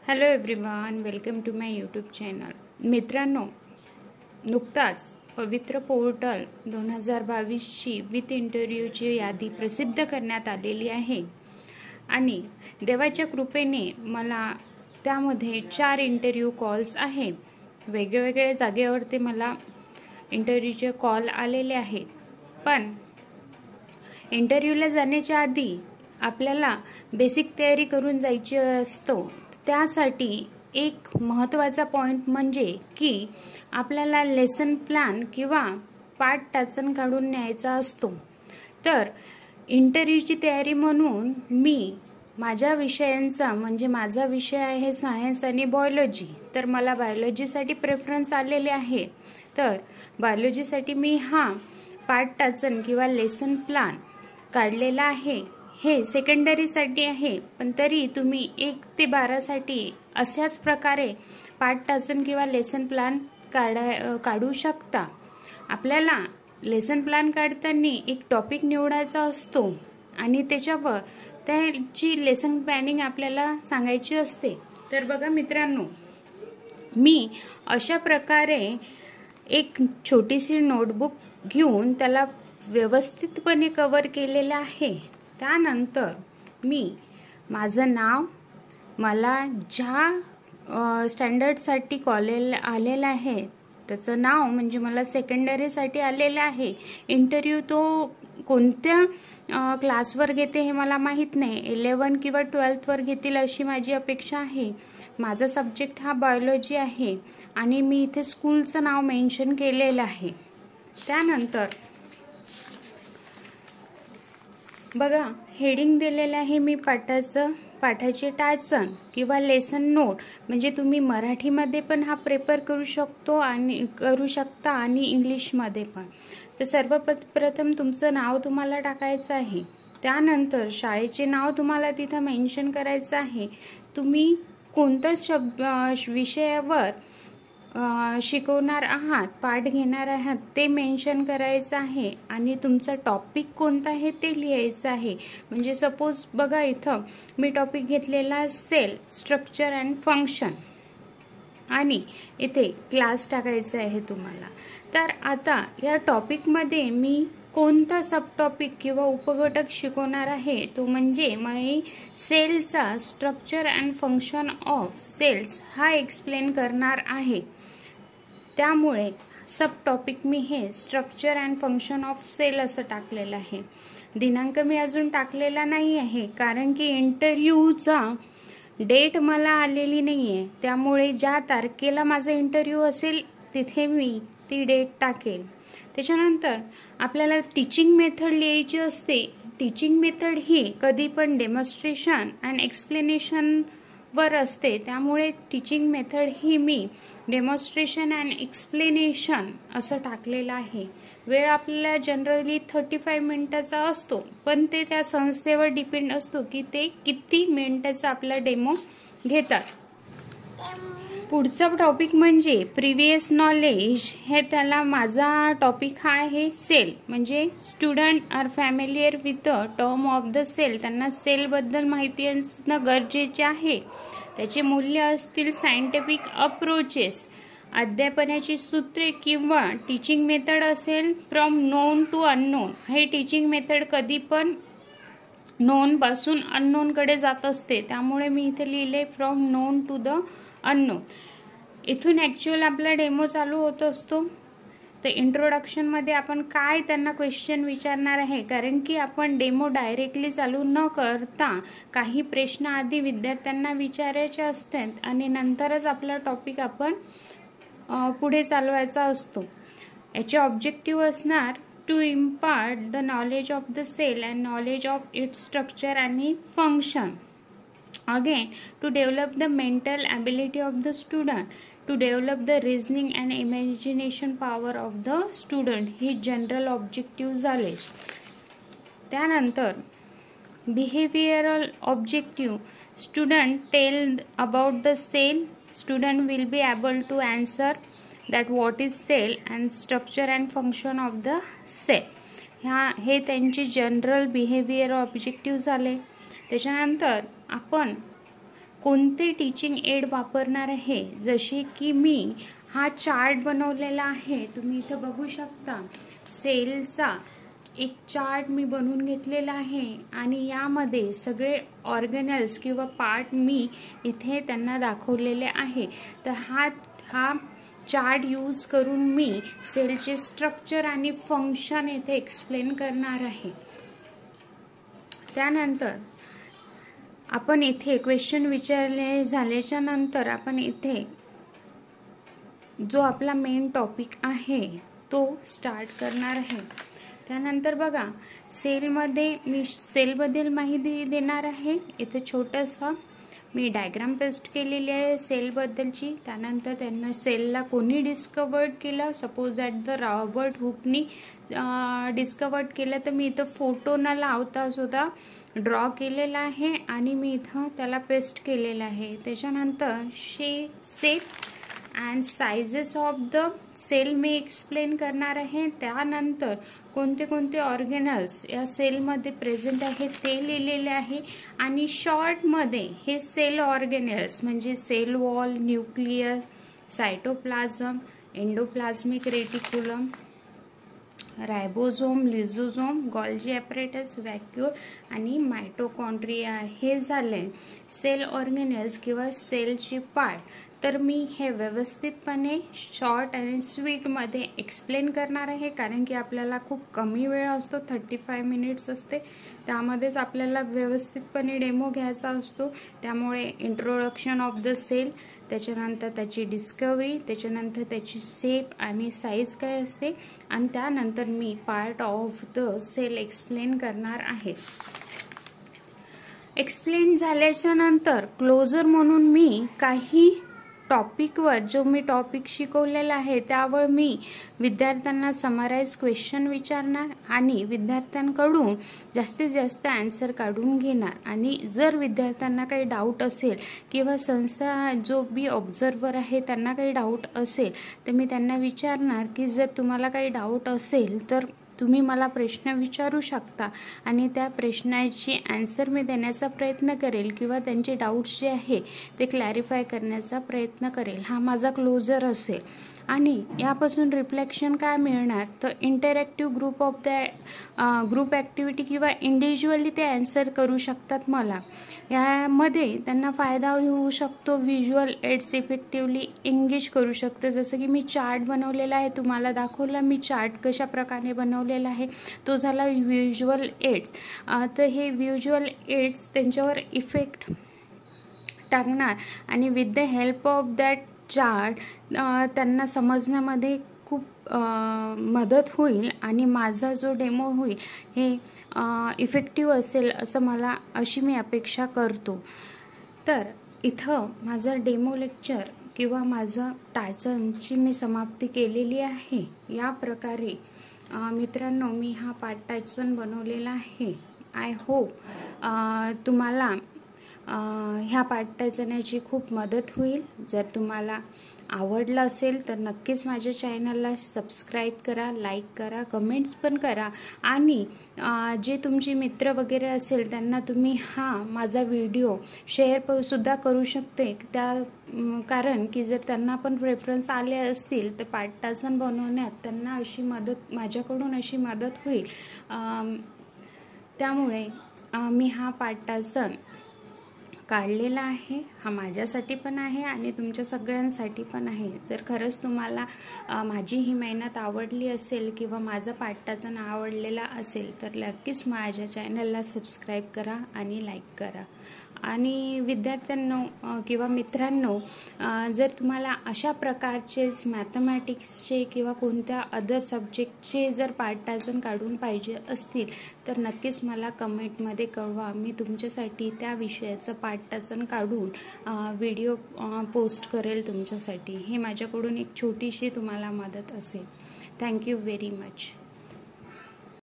Hello everyone, welcome to my YouTube channel. मित्रांनो, नुकताच पवित्र पोर्टल 2022ची विथ इंटरव्ह्यूची यादी प्रसिद्ध करण्यात आलेली आहे आणि देवाच्या कृपेने मला त्यामध्ये 4 इंटरव्ह्यू कॉल्स आहे. वेगवेगळ्या जागेवरती मला इंटरव्ह्यूचे कॉल आलेले आहेत. पण इंटरव्ह्यूला जाण्याच्या आधी आपल्याला बेसिक तयारी करून जायची असतो. त्यासाठी एक महत्त्वाचा पॉइंट म्हणजे की आपल्याला लेसन प्लॅन किंवा पाठ टाचन काढून न्यायचा असतो. तर इंटरव्ह्यूची तयारी म्हणून मी माझ्या विषयांचा म्हणजे माझा विषय आहे सायन्स आणि बायोलॉजी. तर मला बायोलॉजीसाठी प्रेफरन्स आलेले आहे. तर बायोलॉजीसाठी मी हा पाठ टाचन किंवा लेसन प्लॅन काढलेला आहे. हे सेकंडरीसाठी आहे, पण तरी तुम्ही 1 ते 12 साठी अशाच प्रकारे पाठ टाचन किंवा लेसन प्लॅन काढू शकता. आपल्याला लेसन प्लॅन काढताना एक टॉपिक निवडायचा असतो आणि त्याच्यावर त्याची लेसन प्लॅनिंग आपल्याला सांगायची असते. तर बघा मित्रांनो, मी अशा प्रकारे एक छोटीशी नोटबुक घेऊन त्याला व्यवस्थितपणे कव्हर केलेलं आहे. त्यानंतर मी माझं नाव, मला ज्या स्टँडर्डसाठी कॉलेज आलेलं आहे त्याचं नाव म्हणजे मला सेकंडरीसाठी आलेलं आहे. इंटरव्ह्यू तो कोणत्या क्लासवर घेते हे मला माहीत नाही. 11 किंवा 12th वर घेतील अशी माझी अपेक्षा आहे. माझा सब्जेक्ट हा बायोलॉजी आहे आणि मी इथे स्कूलचं नाव मेन्शन केलेलं आहे. त्यानंतर बघा, हेडिंग दिलेलं आहे मी पाठाचे टाचन किंवा लेसन नोट. म्हणजे तुम्ही मराठीमध्ये पण हा प्रिपेअर करू शकता आणि इंग्लिशमध्ये पण. तर सर्वप्रथम तुमचं नाव तुम्हाला टाकायचं आहे. त्यानंतर शाळेचे नाव तुम्हाला तिथं मेन्शन करायचं आहे. तुम्ही कोणत्या विषयावर शिकवणार आहात, पाठ घेणार आहात ते मेन्शन करायचं आहे आणि तुमचा टॉपिक कोणता आहे ते लिहायचं आहे. म्हणजे सपोज बघा, इथं मी टॉपिक घेतलेला सेल स्ट्रक्चर अँड फंक्शन आणि इथे क्लास टाकायचा आहे तुम्हाला. तर आता या टॉपिकमध्ये मी कोणता सब टॉपिक किंवा उपघटक शिकवणार आहे तो म्हणजे मी सेलचा structure and function of cells हा एक्सप्लेन करणार आहे. त्यामुळे सब टॉपिक मी हे structure and function of cell असं टाकलेलं आहे. दिनांक मी अजून टाकलेला नाही आहे कारण की इंटरव्ह्यूचा डेट मला आलेली नाही आहे. त्यामुळे ज्या तारखेला माझा इंटरव्ह्यू असेल तिथे मी ती डेट टाकेल. त्याच्यानंतर आपल्याला टीचिंग मेथड लिहायची असते. टीचिंग मेथड ही कधी पण डेमॉन्स्ट्रेशन अँड एक्सप्लेनेशन वर असते. त्यामुळे teaching method he me demonstration and explanation असं टाकलेलं आहे. वेळ आपल्याला जनरली 35 मिनिटाचा असतो, पण ते त्या संस्थेवर डिपेंड असतो की ते किती मिनिटाचा आपला डेमो घेतात. पुढचा टॉपिक म्हणजे प्रिव्हियस नॉलेज. हे त्याला माझा टॉपिक हा आहे सेल. म्हणजे student are familiar with the term of the cell. त्यांना सेल बद्दल माहिती असणं गरजेचे आहे. त्याचे मूल्य असतील सायंटिफिक अप्रोचेस, अध्यापनाची सूत्रे किंवा टीचिंग मेथड असेल फ्रॉम नोन टू अननोन. हे टीचिंग मेथड कधी पण नोन पासून अननोन कडे जात असते. त्यामुळे मी इथे लिहिले from known to the unknown. इथून ऍक्च्युअल आपला डेमो चालू होत असतो. तर इंट्रोडक्शन मध्ये आपण काय त्यांना क्वेश्चन विचारणार आहे, कारण की आपण डेमो डायरेक्टली चालू न करता काही प्रश्न आधी विद्यार्थ्यांना विचारायचे असतात आणि नंतरच आपला टॉपिक आपण पुढे चालवायचा असतो. याचे ऑब्जेक्टिव्ह असणार to impart the knowledge of the cell and knowledge of its structure आणि function. Again, to develop the mental ability of the student, to develop the reasoning and imagination power of the student. हे general objective झाले. त्यानंतर behavioral objective. Student tell about the cell. Student will be able to answer that what is cell and structure and function of the cell. हे त्यांचे general behaviour objective झाले. त्याच्यानंतर आपण कोणते teaching add वापरणार आहे, जसे की मी हा चार्ट बनवलेला आहे, तुम्ही इथं बघू शकता सेलचा एक चार्ट मी बनवून घेतलेला आहे आणि यामध्ये सगळे ऑर्गेनल्स किंवा पार्ट मी इथे त्यांना दाखवलेले आहे। तर हा चार्ट यूज करून मी सेलचे स्ट्रक्चर आणि फंक्शन इथे एक्सप्लेन करणार आहे। त्यानंतर आपण इथे क्वेश्चन विचारले झाल्याच्या नंतर आपण इथे जो आपला मेन टॉपिक आहे तो स्टार्ट करणार आहे। त्यानंतर बघा सेलमध्ये मी सेलबद्दल माहिती देणार आहे। इथे छोटासा मी डायग्राम पेस्ट केलेली आहे सेलबद्दलची। त्यानंतर त्यांना सेलला कोणी डिस्कवर्ड केलं, सपोज दॅट द रॉबर्ट हुकनी डिस्कवर्ड केलं, तर मी इथं फोटो न लावता सुद्धा ड्रॉ केलेला आहे आणि मी इथं त्याला पेस्ट केलेलं आहे। त्याच्यानंतर shape and sizes of the sale me explain करणार आहे। त्यानंतर कोणते कोणते ऑर्गेनल्स या सेलमध्ये प्रेझेंट आहेत ते लिहिलेले आहे आणि शॉर्टमध्ये हे सेल ऑर्गेनल्स म्हणजे cell wall, nucleus, cytoplasm, endoplasmic reticulum, ribosome, lysosome, Golgi apparatus, vacuole आणि मायटोकॉन्ड्रिया हे झाले सेल ऑर्गेनल्स किंवा सेलची पार्ट। तर मी हे व्यवस्थितपणे शॉर्ट आणि स्वीटमध्ये एक्सप्लेन करणार आहे, कारण की आपल्याला खूप कमी वेळ असतो, 35 मिनिट्स असते, त्यामध्येच आपल्याला व्यवस्थितपणे डेमो घ्यायचा असतो। त्यामुळे इंट्रोडक्शन ऑफ द सेल, त्याच्यानंतर त्याची डिस्कवरी, त्याच्यानंतर त्याची शेप आणि साईज काय असते आणि त्यानंतर मी part of the cell explain करणार आहे। एक्सप्लेन झाल्याच्या नंतर क्लोजर म्हणून मी काही टॉपिकवर जो मी टॉपिक शिकवलेला आहे त्यावर मी विद्यार्थ्यांना समराइज क्वेश्चन विचारणार आणि विद्यार्थ्यांकडून जास्तीत जास्त आन्सर काढून घेणार। आणि जर विद्यार्थ्यांना काही डाऊट असेल किंवा संस्था जो बी ऑब्झर्वर आहे त्यांना काही डाऊट असेल तर मी त्यांना विचारणार की जर तुम्हाला काही डाऊट असेल तर तुम्ही मला प्रश्न विचारू शकता आणि त्या प्रश्नाची आन्सर मी देण्याचा प्रयत्न करेल किंवा त्यांचे डाऊट्स जे आहे ते क्लॅरिफाय करण्याचा प्रयत्न करेल। हा माझा क्लोजर असेल आणि यापासून रिफ्लेक्शन काय मिळणार तर इंटरॅक्टिव्ह ग्रुप ॲक्टिव्हिटी किंवा इंडिव्हिज्युअली ते आन्सर करू शकतात मला। यामध्ये त्यांना फायदा होऊ शकतो, व्हिज्युअल एड्स इफेक्टिव्हली एंगेज करू शकतं। जसं की मी चार्ट बनवलेला आहे, तुम्हाला दाखवला मी चार्ट कशा प्रकारे बनवलेला आहे, तो झाला व्हिज्युअल एड्स। तर हे व्हिज्युअल एड्स त्यांच्यावर इफेक्ट टाकणार आणि with the help of that chart त्यांना समजण्यामध्ये खूप मदत होईल आणि माझा जो डेमो होईल हे इफेक्टिव्ह असेल असं अशी मी अपेक्षा करतो। तर इथं माझं डेमो लेक्चर किंवा माझं टायसनची मी समाप्ती केलेली आहे। या प्रकारे मित्रांनो मी हा पार्ट टायसन बनवलेला आहे। आय होप तुम्हाला ह्या पार्ट टायसनची खूप मदत होईल। जर तुम्हाला आवडलं असेल तर नक्कीच माझ्या चॅनलला सबस्क्राईब करा, लाईक करा, कमेंट्स पण करा आणि जे तुमचे मित्र वगैरे असेल त्यांना तुम्ही हा माझा व्हिडिओ शेअर सुद्धा करू शकते। कारण की जर त्यांना पण प्रेफरन्स आले असतील तर पार्ट टायसन बनवण्यात त्यांना अशी मदत माझ्याकडून अशी मदत होईल। त्यामुळे मी हा पार्ट टायसन काढलेला आहे, हा माझ्यासाठी पण आहे आणि तुमच्या सगळ्यांसाठी पण आहे। जर खरंच तुम्हाला माझी ही मेहनत आवडली असेल किंवा माझा पार्ट टायसन आवडलेला असेल तर नक्कीच माझ्या चॅनलला सबस्क्राईब करा आणि लाईक करा। आणि विद्यार्थ्यांनो किंवा मित्रांनो जर तुम्हाला अशा प्रकारचेच मॅथमॅटिक्सचे किंवा कोणत्या अदर सब्जेक्टचे जर पार्ट टायसन काढून पाहिजे असतील तर नक्कीच मला कमेंटमध्ये कळवा, मी तुमच्यासाठी त्या विषयाचं पार्ट टायसन काढून व्हिडिओ पोस्ट करेल तुमच्यासाठी। हे माझ्याकडून एक छोटीशी तुम्हाला मदत असेल। Thank you very much.